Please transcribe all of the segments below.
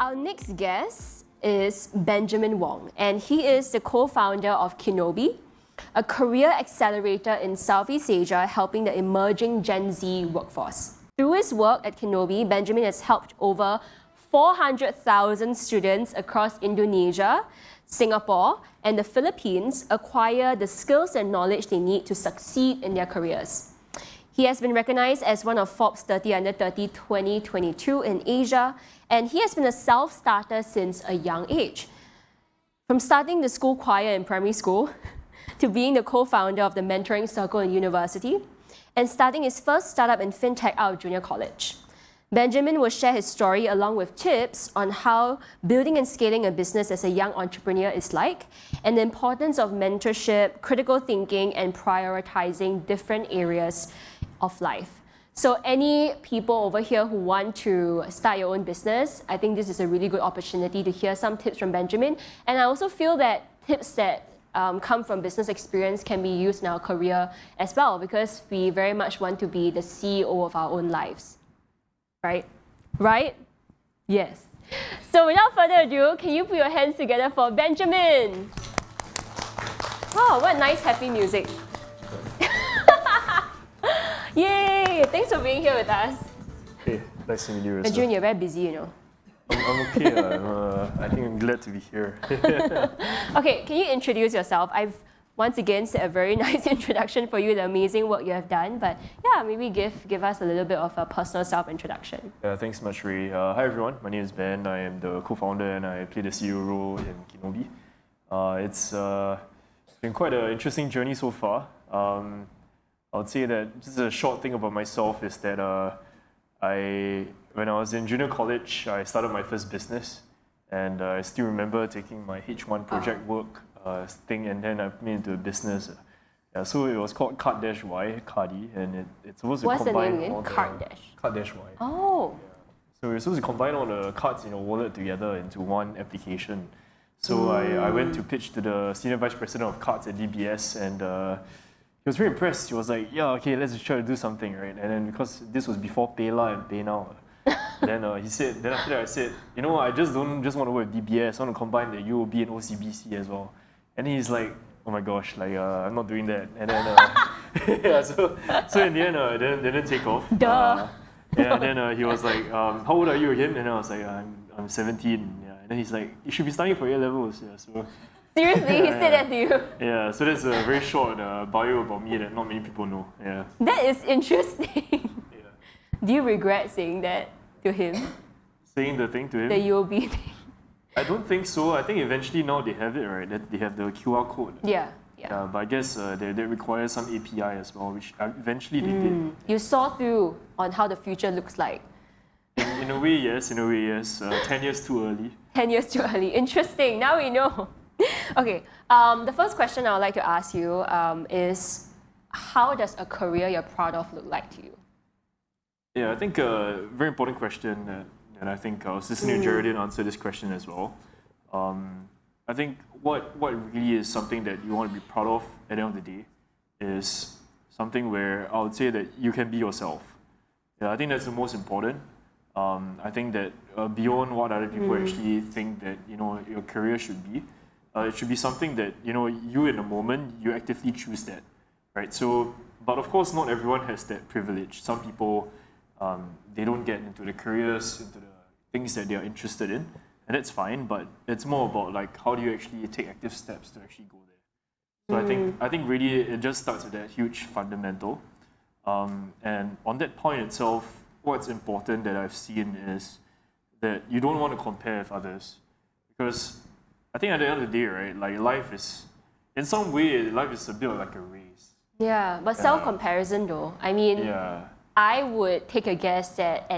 Our next guest is Benjamin Wong, and he is the co-founder of Kinobi, a career accelerator in Southeast Asia helping the emerging Gen Z workforce. Through his work at Kinobi, Benjamin has helped over 400,000 students across Indonesia, Singapore, and the Philippines acquire the skills and knowledge they need to succeed in their careers. He has been recognized as one of Forbes 30 Under 30 2022 in Asia, and he has been a self-starter since a young age. From starting the school choir in primary school, to being the co-founder of the mentoring circle in university, and starting his first startup in fintech out of junior college. Benjamin will share his story along with tips on how building and scaling a business as a young entrepreneur is like, and the importance of mentorship, critical thinking, and prioritizing different areas of life. So any people over here who want to start your own business, I think this is a really good opportunity to hear some tips from Benjamin. And I also feel that tips that come from business experience can be used in our career as well, because we very much want to be the CEO of our own lives. Right? Right? Yes. So without further ado, can you put your hands together for Benjamin? Oh, what nice happy music. Yay! Thanks for being here with us. Hey, nice to meet you. Benjamin, you're very busy, you know. I'm okay. I think I'm glad to be here. Okay, can you introduce yourself? I've once again said a very nice introduction for you, the amazing work you have done. But yeah, maybe give us a little bit of a personal self-introduction. Yeah, thanks much, Ray. Hi everyone, my name is Ben. I am the co-founder and I play the CEO role in Kinobi. It's been quite an interesting journey so far. I would say that just a short thing about myself is that when I was in junior college, I started my first business, and I still remember taking my H1 project work thing, and then I put it into a business. Yeah, so it was called Card-Y, Cardi, and it's supposed to combine. What's the name again? Card-Y. Oh. Yeah. So we're supposed to combine all the cards in your wallet together into one application. So I went to pitch to the senior vice president of cards at DBS, and he was very impressed. He was like, yeah, okay, let's just try to do something, right? And then because this was before PayLah and PayNow, then he said, then after that I said, you know what, I just don't just want to work with DBS, I want to combine the UOB and OCBC as well. And he's like, oh my gosh, like I'm not doing that. And then yeah, so in the end, it didn't take off. Duh. Yeah, and then he was like, how old are you again? And I was like, I'm 17. Yeah. And then he's like, you should be studying for A-levels. Yeah, so. Seriously, he said that to you? Yeah, so that's a very short bio about me that not many people know. Yeah. That is interesting. Yeah. Do you regret saying that to him? Saying the thing to him? The UOB thing? I don't think so. I think eventually now they have it, right? They have the QR code. Yeah. But I guess they require some API as well, which eventually they did. You saw through on how the future looks like. In a way, yes. 10 years too early. 10 years too early. Interesting. Now we know. Okay, the first question I would like to ask you is, how does a career you're proud of look like to you? Yeah, I think a very important question that I think I was listening to Geraldine answer this question as well. I think what really is something that you want to be proud of at the end of the day is something where I would say that you can be yourself. Yeah, I think that's the most important. I think that beyond what other people actually think that your career should be, it should be something that you in the moment you actively choose that, right? So, but of course, not everyone has that privilege. Some people they don't get into the careers, into the things that they are interested in, and that's fine. But it's more about like how do you actually take active steps to actually go there. So I think really it just starts with that huge fundamental, and on that point itself, what's important that I've seen is that you don't want to compare with others, because I think at the end of the day, right, like life is, in some way, life is a bit like a race. Yeah, but self-comparison though, I mean, I would take a guess that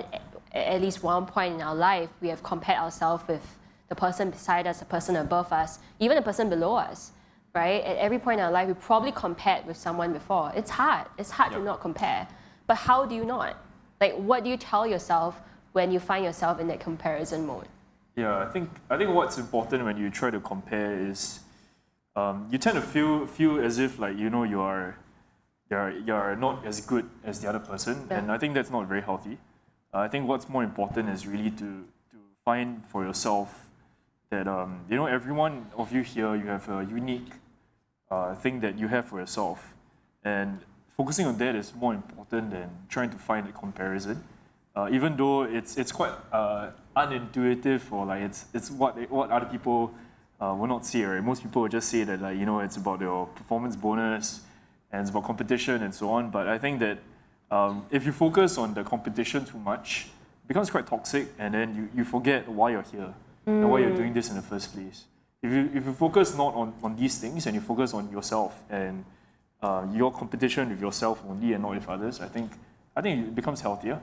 at least one point in our life, we have compared ourselves with the person beside us, the person above us, even the person below us, right? At every point in our life, we probably compared with someone before. It's hard to not compare. But how do you not? Like, what do you tell yourself when you find yourself in that comparison mode? Yeah, I think what's important when you try to compare is you tend to feel as if like you're not as good as the other person, and I think that's not very healthy. I think what's more important is really to find for yourself that every one of you here, you have a unique thing that you have for yourself, and focusing on that is more important than trying to find a comparison. Even though it's quite unintuitive, or like it's what other people will not say, right? Most people will just say that it's about your performance bonus and it's about competition and so on. But I think that if you focus on the competition too much, it becomes quite toxic, and then you forget why you're here and why you're doing this in the first place. If you focus not on these things, and you focus on yourself and your competition with yourself only and not with others, I think it becomes healthier.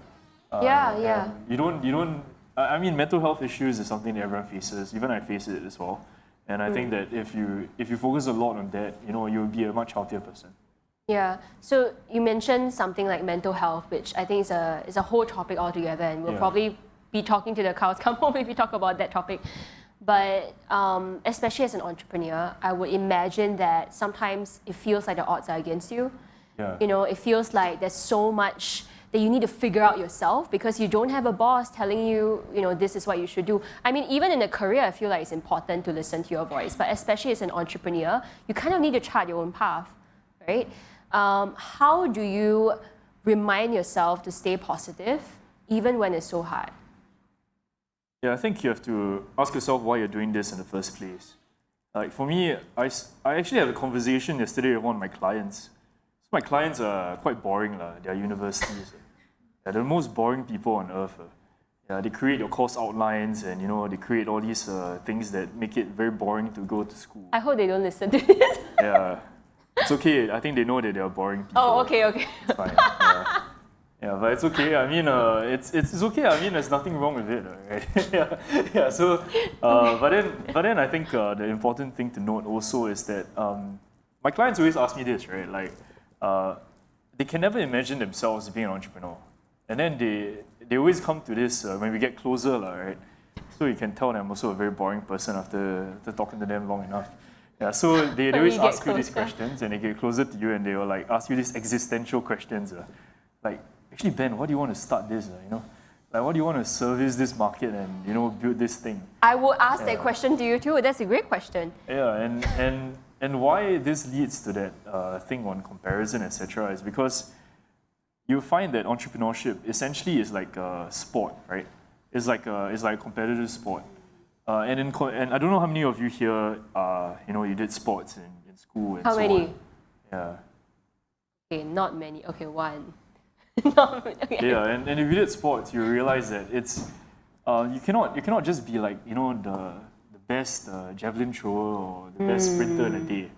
Yeah. You don't. I mean, mental health issues is something that everyone faces. Even I face it as well. And I think that if you focus a lot on that, you'll be a much healthier person. Yeah. So you mentioned something like mental health, which I think is a whole topic altogether, and we'll probably be talking to the cows come home if we talk about that topic. But especially as an entrepreneur, I would imagine that sometimes it feels like the odds are against you. Yeah. It feels like there's so much that you need to figure out yourself because you don't have a boss telling you, this is what you should do. I mean, even in a career, I feel like it's important to listen to your voice, but especially as an entrepreneur, you kind of need to chart your own path, right? How do you remind yourself to stay positive even when it's so hard? Yeah, I think you have to ask yourself why you're doing this in the first place. Like for me, I actually had a conversation yesterday with one of my clients. So my clients are quite boring, they're universities. They're the most boring people on earth. Yeah, they create your course outlines, and they create all these things that make it very boring to go to school. I hope they don't listen to this. Yeah, it's okay. I think they know that they are boring people. Oh, okay. It's fine. Yeah, but it's okay. I mean, it's okay. I mean, there's nothing wrong with it, right? yeah. So, but then I think the important thing to note also is that my clients always ask me this, right? Like, they can never imagine themselves being an entrepreneur, and then they always come to this when we get closer, right? So you can tell that I'm also a very boring person after talking to them long enough. Yeah, so they always ask you these questions, and they get closer to you, and they will like ask you these existential questions, like. Actually, Ben, why do you want to start this? Like, why do you want to service this market and build this thing? I will ask that question to you too. That's a great question. Yeah, and why this leads to that thing on comparison, etc., is because you find that entrepreneurship essentially is like a sport, right? It's like a competitive sport. And I don't know how many of you here, you did sports in school and how so many? on. Yeah. Okay, not many. Okay, one. Okay. Yeah, and if you did sports, you realize that it's you cannot just be like the best javelin thrower or the best sprinter in a day,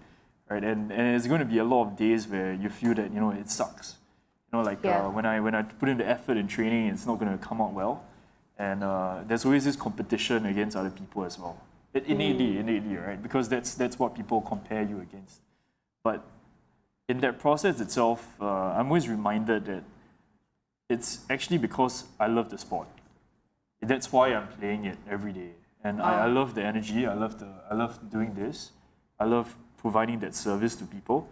right? And it's going to be a lot of days where you feel that it sucks. When I put in the effort in training, it's not going to come out well, and there's always this competition against other people as well. Innately, right? Because that's what people compare you against. But in that process itself, I'm always reminded that it's actually because I love the sport. That's why I'm playing it every day. And I love the energy. I love doing this. I love providing that service to people.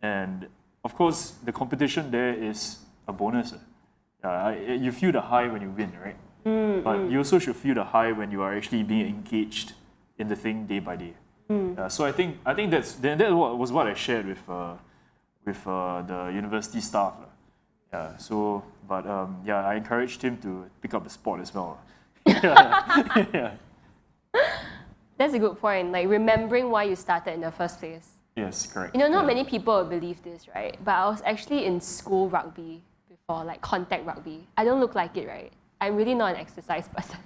And of course, the competition there is a bonus. You feel the high when you win, right? But you also should feel the high when you are actually being engaged in the thing day by day. So I think that was what I shared with the university staff. Yeah. So, but I encouraged him to pick up the sport as well. Yeah. That's a good point. Like remembering why you started in the first place. Yes, correct. Not many people will believe this, right? But I was actually in school rugby before, like contact rugby. I don't look like it, right? I'm really not an exercise person.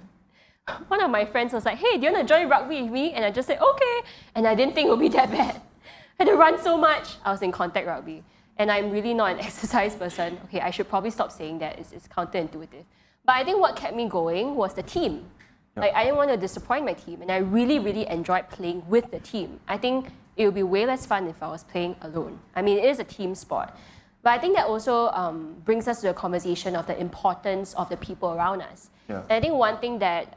One of my friends was like, "Hey, do you want to join rugby with me?" And I just said, "Okay." And I didn't think it would be that bad. I had to run so much. I was in contact rugby. And I'm really not an exercise person. Okay, I should probably stop saying that. It's counterintuitive. But I think what kept me going was the team. Yeah. Like I didn't want to disappoint my team, and I really, really enjoyed playing with the team. I think it would be way less fun if I was playing alone. I mean, it is a team sport. But I think that also brings us to the conversation of the importance of the people around us. Yeah. And I think one thing that,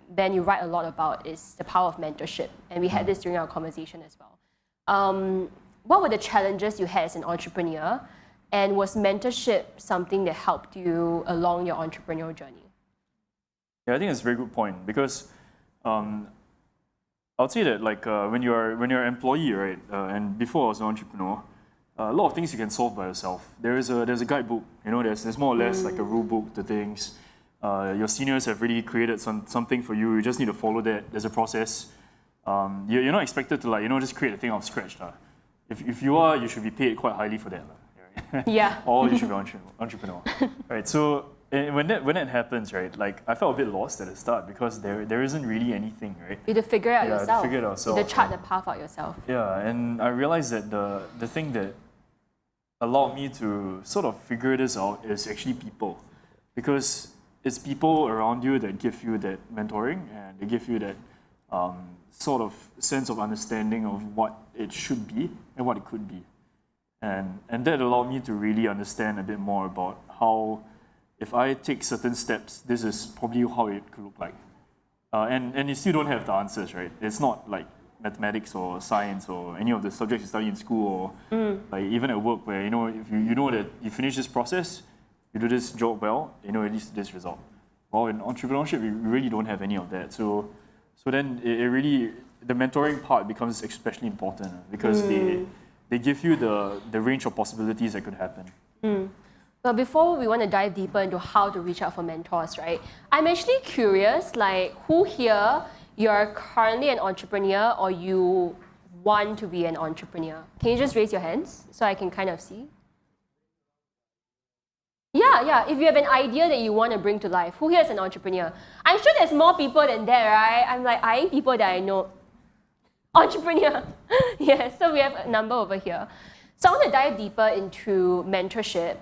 Ben, you write a lot about is the power of mentorship. And we had this during our conversation as well. What were the challenges you had as an entrepreneur? And was mentorship something that helped you along your entrepreneurial journey? Yeah, I think it's a very good point because I would say that like when you're an employee, right, and before I was an entrepreneur, a lot of things you can solve by yourself. There's a guidebook, there's more or less like a rule book to things. Your seniors have really created something for you. You just need to follow that. There's a process. You're not expected to just create a thing off scratch. If you are, you should be paid quite highly for that. Right? Yeah. Or you should be entrepreneur. Right. So when that happens, right, like I felt a bit lost at the start because there isn't really anything, right? You have to figure it out yourself. To figure it out yourself. You have to chart the path out yourself. Yeah, and I realized that the thing that allowed me to sort of figure this out is actually people, because it's people around you that give you that mentoring and they give you that sort of sense of understanding of what it should be and what it could be. And that allowed me to really understand a bit more about how, if I take certain steps, this is probably how it could look like. And you still don't have the answers, right? It's not like mathematics or science or any of the subjects you study in school or like even at work where, if you know that you finish this process, you do this job well, it leads to this result. Well, in entrepreneurship, we really don't have any of that. So then it really, the mentoring part becomes especially important because they give you the range of possibilities that could happen. But before we want to dive deeper into how to reach out for mentors, right? I'm actually curious, like who here, you're currently an entrepreneur or you want to be an entrepreneur? Can you just raise your hands so I can kind of see? Yeah. If you have an idea that you want to bring to life, who here is an entrepreneur? I'm sure there's more people than that, right? I'm like eyeing people that I know. Entrepreneur. Yeah, so we have a number over here. So I want to dive deeper into mentorship.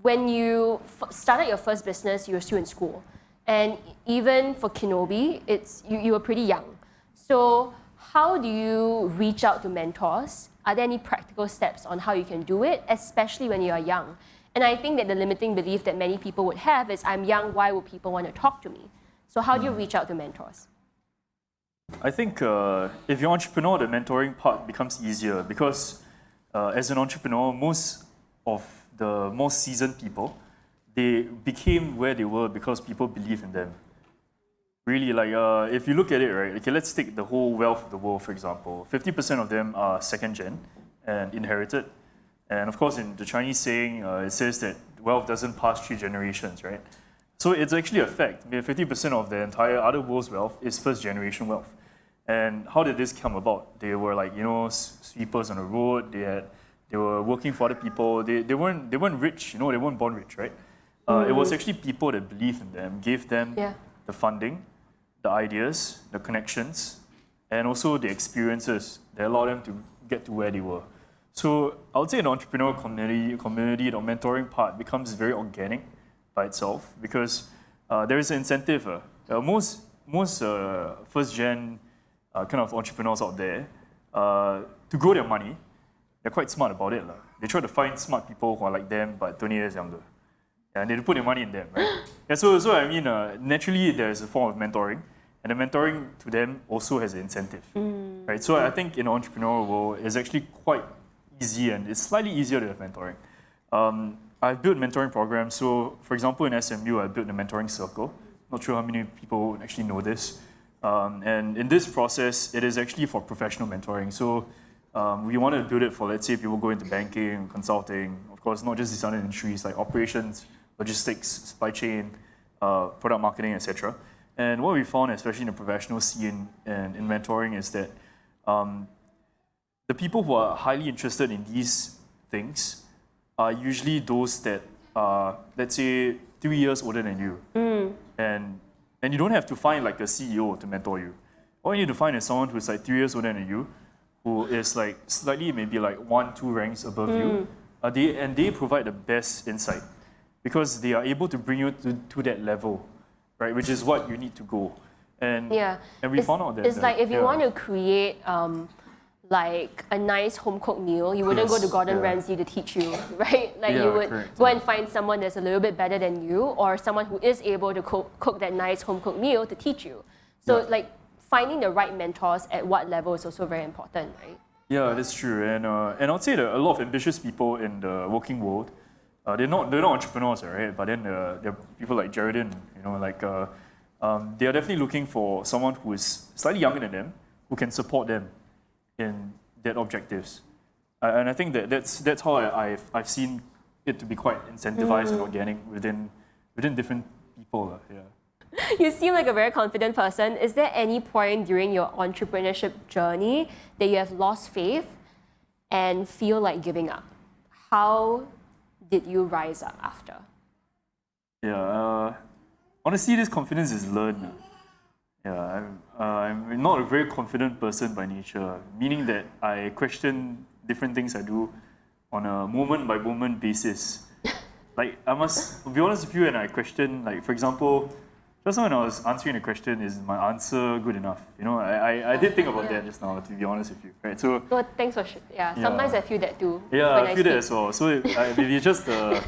When you started your first business, you were still in school. And even for Kinobi, you were pretty young. So how do you reach out to mentors? Are there any practical steps on how you can do it, especially when you are young? And I think that the limiting belief that many people would have is, I'm young, why would people want to talk to me? So how do you reach out to mentors? I think if you're an entrepreneur, the mentoring part becomes easier because as an entrepreneur, most of the more seasoned people, they became where they were because people believe in them. Really, like if you look at it, right, okay, let's take the whole wealth of the world, for example. 50% of them are second gen and inherited. And of course, in the Chinese saying, it says that wealth doesn't pass 3 generations, right? So it's actually a fact. 50% of the entire other world's wealth is first generation wealth. And how did this come about? They were like, sweepers on the road. They were working for other people. They weren't rich, they weren't born rich, right? It was actually people that believed in them, gave them the funding, the ideas, the connections, and also the experiences that allowed them to get to where they were. So I would say an entrepreneurial community, the mentoring part becomes very organic by itself because there is an incentive. Most first-gen kind of entrepreneurs out there, to grow their money, they're quite smart about it. They try to find smart people who are like them but 20 years younger. And they put their money in them, right? So I mean, naturally there's a form of mentoring, and the mentoring to them also has an incentive, right? So I think in the entrepreneurial world, it's actually quite easy and it's slightly easier to have mentoring. I've built mentoring programs. So for example, in SMU, I built a mentoring circle. Not sure how many people actually know this. And in this process, it is actually for professional mentoring. So we want to build it for, let's say, people go into banking, consulting, of course, not just these other industries like operations, logistics, supply chain, product marketing, etc. And what we found, especially in the professional scene and in mentoring, is that the people who are highly interested in these things are usually those that are, let's say, 3 years older than you. And you don't have to find like a CEO to mentor you. All you need to find is someone who's like 3 years older than you, who is like slightly maybe like 1-2 ranks above you. They provide the best insight because they are able to bring you to that level, right? Which is what you need to go. And we found out that it's like if you want to create like a nice home cooked meal, you wouldn't go to Gordon Ramsay to teach you, right? Like you would go and find someone that's a little bit better than you, or someone who is able to cook that nice home cooked meal to teach you. So like finding the right mentors at what level is also very important, right? Yeah, that's true. And I'd say that a lot of ambitious people in the working world, they're not entrepreneurs, right? But then there are people like Jaredin, like they are definitely looking for someone who is slightly younger than them, who can support them in their objectives. And I think that's how I've seen it to be quite incentivized and organic within different people. Yeah. You seem like a very confident person. Is there any point during your entrepreneurship journey that you have lost faith and feel like giving up? How did you rise up after? Yeah, honestly, this confidence is learned. Yeah, I'm not a very confident person by nature, meaning that I question different things I do on a moment-by-moment basis. Like, I must be honest with you, and I question, like, for example, just when I was answering a question, is my answer good enough? You know, I did think about that just now, to be honest with you, right? So, well, thanks for sometimes I feel that too. Yeah, I feel that as well. So maybe it's just the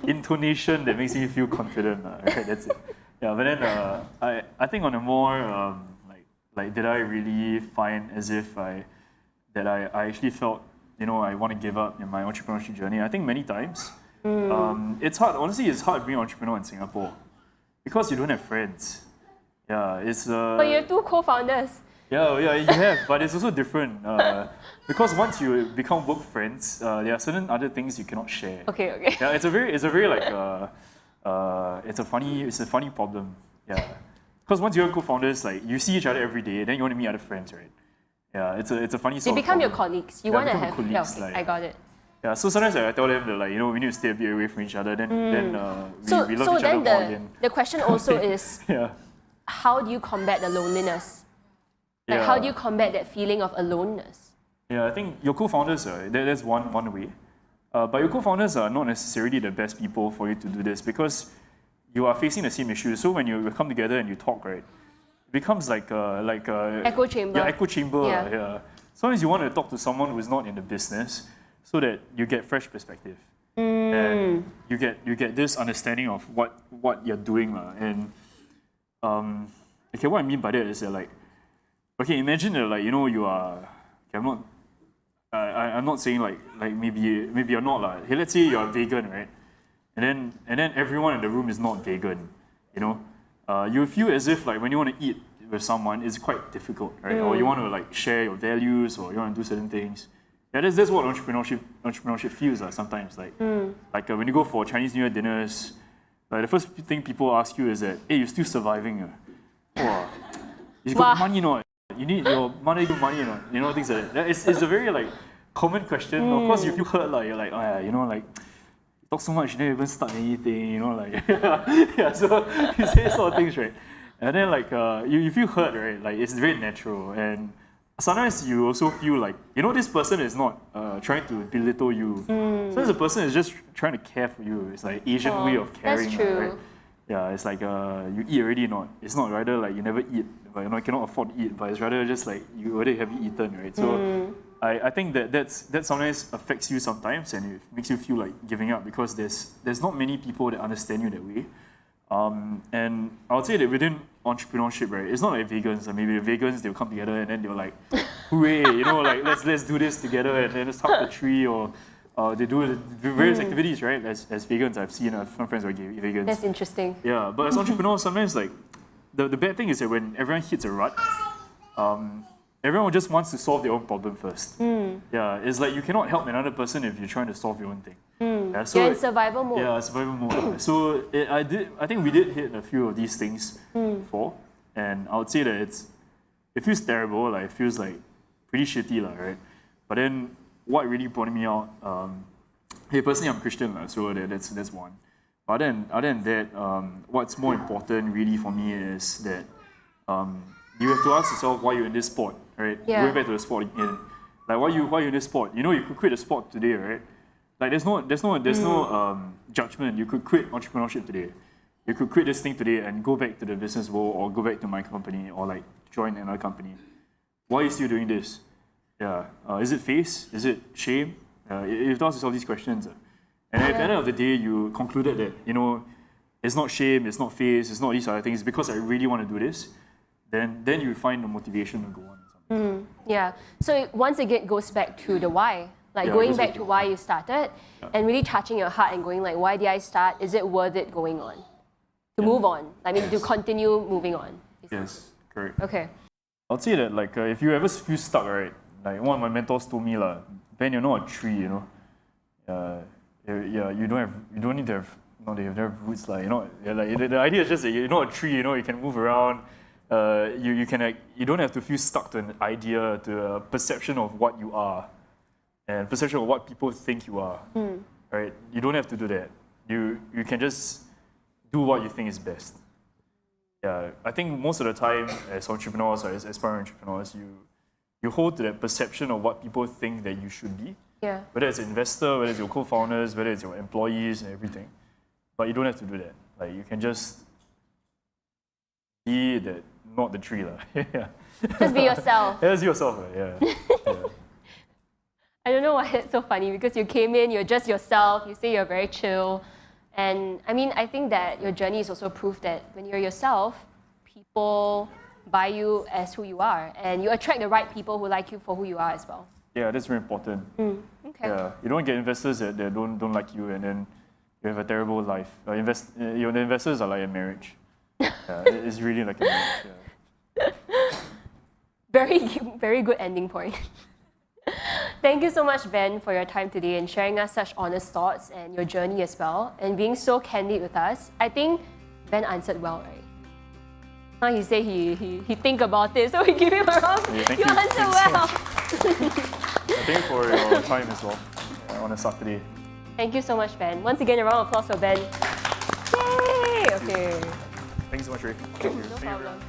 intonation that makes me feel confident, right? That's it. Yeah, but then I think on a more like did I really find as if I actually felt, you know, I want to give up in my entrepreneurship journey? I think many times. It's hard. Honestly, it's hard being an entrepreneur in Singapore because you don't have friends. Yeah, it's. But you have two co-founders. Yeah, you have, but it's also different because once you become work friends, there are certain other things you cannot share. Okay. Yeah, it's a very like it's a funny problem. Yeah, because once you're co-founders, like you see each other every day, then you want to meet other friends, right? Yeah, it's a funny sort They of become your problem. colleagues. You want to have colleagues, okay, like, I got it. Yeah, so sometimes I tell them that, like, you know, we need to stay a bit away from each other. Then we love So each other then more again. the question also is, Yeah. how do you combat the loneliness? Like, Yeah. how do you combat that feeling of aloneness? Yeah, I think your co-founders, that's one way. But your co-founders are not necessarily the best people for you to do this because you are facing the same issues. So when you come together and you talk, right, it becomes like a Echo chamber. Yeah, echo chamber. Yeah. Yeah. Sometimes you want to talk to someone who is not in the business so that you get fresh perspective. And you get this understanding of what you're doing. And okay, what I mean by that is that, like, okay, imagine that, like, you know, you are, okay, I'm not saying like maybe you're not like, hey, let's say you're a vegan, right? And then everyone in the room is not vegan, you know? You feel as if, like, when you want to eat with someone, it's quite difficult, right? Or you want to, like, share your values, or you want to do certain things. Yeah, that's what entrepreneurship feels like sometimes. Like, when you go for Chinese New Year dinners, like, the first thing people ask you is that, hey, you're still surviving? Oh, you got money or not? You need your money, good money or not? You know, things like that. It's a very, like, common question. Of course, you feel hurt, like, you're like, oh, yeah, you know, like, you talk so much, you never even start anything, you know, like, yeah, so you say sort of things, right? And then, like, you feel hurt, right? Like, it's very natural. And sometimes you also feel like, you know, this person is not trying to belittle you. Sometimes the person is just trying to care for you. It's like Asian way of caring. That's true. Right? Yeah, it's like you eat already, not. It's not rather like you never eat, but, you know, you cannot afford to eat, but it's rather just like you already have eaten, right? So I think that sometimes affects you sometimes, and it makes you feel like giving up because there's not many people that understand you that way. And I would say that within entrepreneurship, right, it's not like vegans. Like, maybe the vegans, they'll come together and then they're like, hooray, you know, like let's do this together, and then let's hug the tree, or they do various activities, right? As vegans, I've seen some friends who are vegans. That's interesting. Yeah, but as entrepreneurs, sometimes, like, the bad thing is that when everyone hits a rut, everyone just wants to solve their own problem first. Yeah, it's like you cannot help another person if you're trying to solve your own thing. Yeah, so You're in survival mode. Yeah, survival mode. So I think we did hit a few of these things before, and I would say that it feels terrible. Like, it feels like pretty shitty, right? But then what really brought me out? Hey, personally, I'm Christian, so that's one. But other than that, what's more important really for me is that you have to ask yourself why you're in this sport, right? Yeah. Going back to the sport again, like, why you in this sport? You know, you could quit the sport today, right? Like, there's no judgment. You could quit entrepreneurship today. You could quit this thing today and go back to the business world, or go back to my company, or, like, join another company. Why are you still doing this? Yeah. Is it face? Is it shame? You have to ask yourself these questions. And at the end of the day, you concluded that, you know, it's not shame, it's not face, it's not these other things, because I really want to do this, then you find the motivation to go on. Yeah. So once again, it goes back to the why. Like, Yeah, going back to why you started, and really touching your heart and going, like, why did I start? Is it worth it going on? to move on. I mean, to continue moving on. Yes, correct. Okay. I'd say that like if you ever feel stuck, right? Like one of my mentors told me Ben, you're not a tree, you know. You don't need to have, they have roots like, the idea is just that you're not a tree, you can move around. You don't have to feel stuck to an idea, to a perception of what you are, and perception of what people think you are. Right? You don't have to do that. You can just do what you think is best. Yeah, I think most of the time as entrepreneurs or as aspiring entrepreneurs, you hold to that perception of what people think that you should be. Yeah. Whether it's an investor, whether it's your co-founders, whether it's your employees and everything. But you don't have to do that. Like you can just be that, not the tree. Yeah. Just be yourself. Yeah, just be yourself. Yeah. I don't know why it's so funny because you came in, you're just yourself, you say you're very chill. And I mean, I think that your journey is also proof that when you're yourself, people buy you as who you are. And you attract the right people who like you for who you are as well. Yeah, that's very important. Okay. Yeah, you don't get investors that don't like you and then you have a terrible life. The investors are like a marriage. Yeah, it's really like a marriage. Yeah. Very good ending point. Thank you so much, Ben, for your time today and sharing us such honest thoughts and your journey as well, and being so candid with us. I think Ben answered well, right? He said he think about it, so we give him a round. Yeah, you answered well. Thank you for your time as well on a Saturday. Thank you so much, Ben. Once again, a round of applause for Ben. Yay! Okay. Thank you so much, Ray. Thank you. No problem.